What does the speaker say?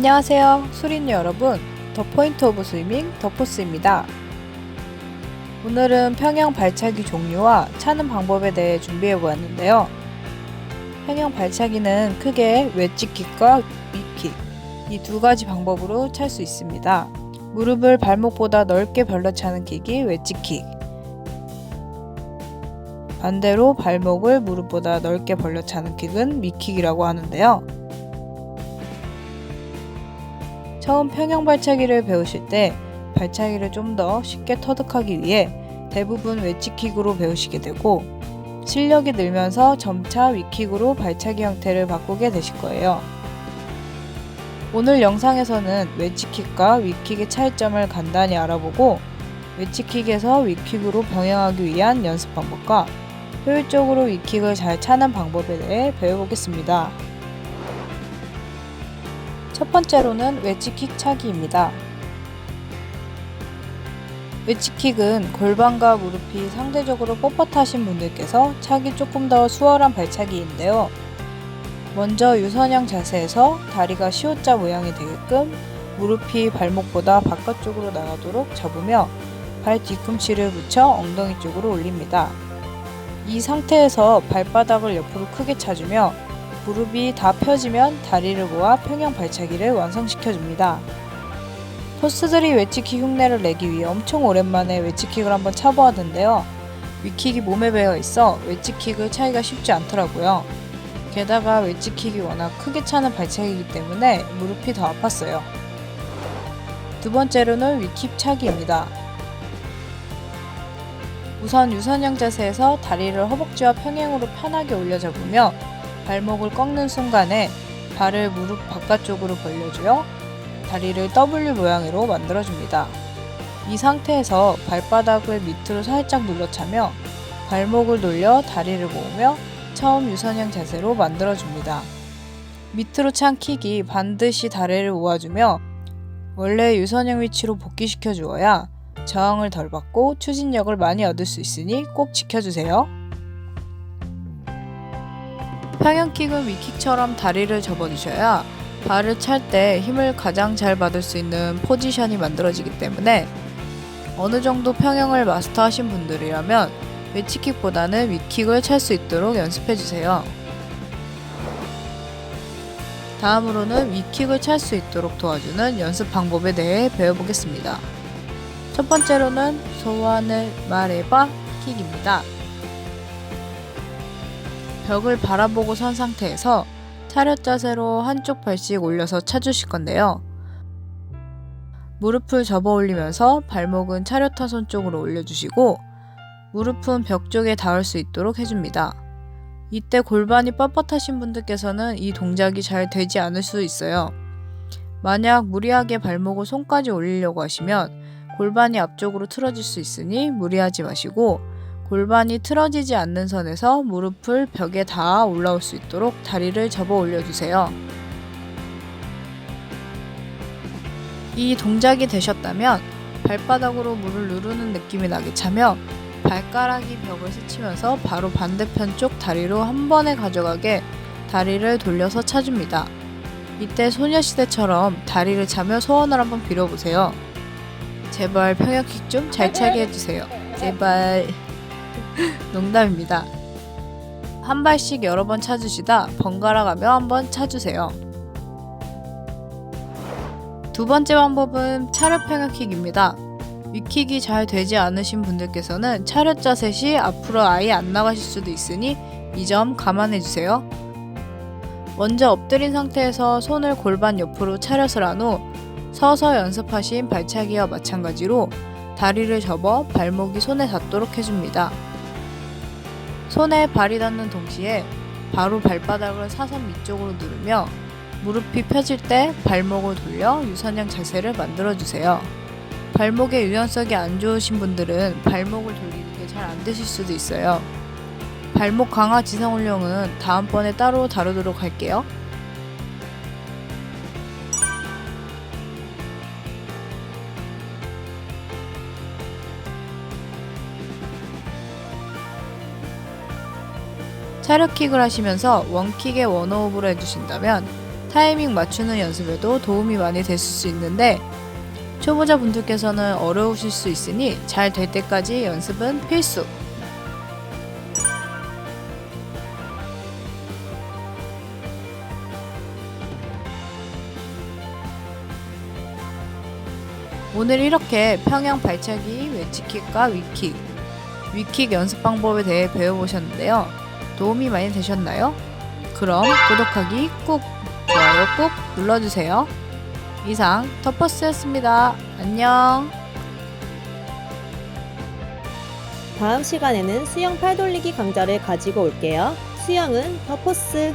안녕하세요 수린이 여러분, 더 포인트 오브 스위밍 더포스입니다. 오늘은 평형 발차기 종류와 차는 방법에 대해 준비해 보았는데요. 평형 발차기는 크게 웨지킥과 위킥, 이 두 가지 방법으로 찰 수 있습니다. 무릎을 발목보다 넓게 벌려 차는 킥이 웨지킥, 반대로 발목을 무릎보다 넓게 벌려 차는 킥은 위킥이라고 하는데요. 처음 평형 발차기를 배우실 때 발차기를 좀 더 쉽게 터득하기 위해 대부분 웨지킥으로 배우시게 되고, 실력이 늘면서 점차 위킥으로 발차기 형태를 바꾸게 되실 거예요. 오늘 영상에서는 웨지킥과 위킥의 차이점을 간단히 알아보고, 웨지킥에서 위킥으로 병행하기 위한 연습 방법과 효율적으로 위킥을 잘 차는 방법에 대해 배워보겠습니다. 첫 번째로는 웨지킥 차기입니다. 웨지킥은 골반과 무릎이 상대적으로 뻣뻣하신 분들께서 차기 조금 더 수월한 발차기인데요. 먼저 유선형 자세에서 다리가 시옷자 모양이 되게끔 무릎이 발목보다 바깥쪽으로 나가도록 잡으며 발 뒤꿈치를 붙여 엉덩이 쪽으로 올립니다. 이 상태에서 발바닥을 옆으로 크게 차주며 무릎이 다 펴지면 다리를 모아 평형 발차기를 완성시켜줍니다. 포스들이 웨지킥 흉내를 내기 위해 엄청 오랜만에 웨지킥을 한번 차보았는데요. 위킥이 몸에 배어 있어 웨지킥을 차기가 쉽지 않더라고요. 게다가 웨지킥이 워낙 크게 차는 발차기이기 때문에 무릎이 더 아팠어요. 두 번째로는 위킥 차기입니다. 우선 유선형 자세에서 다리를 허벅지와 평행으로 편하게 올려 잡으며 발목을 꺾는 순간에 발을 무릎 바깥쪽으로 벌려주어 다리를 W 모양으로 만들어줍니다. 이 상태에서 발바닥을 밑으로 살짝 눌러차며 발목을 돌려 다리를 모으며 처음 유선형 자세로 만들어줍니다. 밑으로 찬 킥이 반드시 다리를 모아주며 원래 유선형 위치로 복귀시켜 주어야 저항을 덜 받고 추진력을 많이 얻을 수 있으니 꼭 지켜주세요. 평형킥은 위킥처럼 다리를 접어주셔야 발을 찰 때 힘을 가장 잘 받을 수 있는 포지션이 만들어지기 때문에 어느 정도 평형을 마스터하신 분들이라면 웨지킥보다는 위킥을 찰 수 있도록 연습해주세요. 다음으로는 위킥을 찰 수 있도록 도와주는 연습 방법에 대해 배워보겠습니다. 첫 번째로는 소원을 말해봐 킥입니다. 벽을 바라보고 선 상태에서 차렷 자세로 한쪽 발씩 올려서 차주실 건데요. 무릎을 접어 올리면서 발목은 차렷화선 쪽으로 올려주시고 무릎은 벽 쪽에 닿을 수 있도록 해줍니다. 이때 골반이 뻣뻣하신 분들께서는 이 동작이 잘 되지 않을 수 있어요. 만약 무리하게 발목을 손까지 올리려고 하시면 골반이 앞쪽으로 틀어질 수 있으니 무리하지 마시고 골반이 틀어지지 않는 선에서 무릎을 벽에 닿아 올라올 수 있도록 다리를 접어 올려주세요. 이 동작이 되셨다면 발바닥으로 물을 누르는 느낌이 나게 차며 발가락이 벽을 스치면서 바로 반대편 쪽 다리로 한 번에 가져가게 다리를 돌려서 차줍니다. 이때 소녀시대처럼 다리를 차며 소원을 한번 빌어보세요. 제발 평형킥 좀 잘 차게 해주세요. 제발. 농담입니다. 한 발씩 여러 번 차주시다 번갈아 가며 한번 차주세요. 두 번째 방법은 차렷 평형킥입니다. 위킥이 잘 되지 않으신 분들께서는 차렷 자세 시 앞으로 아예 안 나가실 수도 있으니 이 점 감안해주세요. 먼저 엎드린 상태에서 손을 골반 옆으로 차렷을 한 후 서서 연습하신 발차기와 마찬가지로 다리를 접어 발목이 손에 닿도록 해줍니다. 손에 발이 닿는 동시에 바로 발바닥을 사선 밑쪽으로 누르며 무릎이 펴질 때 발목을 돌려 유선형 자세를 만들어주세요. 발목의 유연성이 안 좋으신 분들은 발목을 돌리는 게 잘 안 되실 수도 있어요. 발목 강화 지상 훈련은 다음번에 따로 다루도록 할게요. 차렷킥을 하시면서 원킥에 원호흡을 해주신다면 타이밍 맞추는 연습에도 도움이 많이 됐을 수 있는데 초보자분들께서는 어려우실 수 있으니 잘 될 때까지 연습은 필수! 오늘 이렇게 평양 발차기, 왼치킥과 위킥, 위킥 연습 방법에 대해 배워보셨는데요. 도움이 많이 되셨나요? 그럼 구독하기 꾹, 좋아요 꾹 눌러주세요. 이상 더퍼스였습니다. 안녕. 다음 시간에는 수영 팔 돌리기 강좌를 가지고 올게요. 수영은 더포스!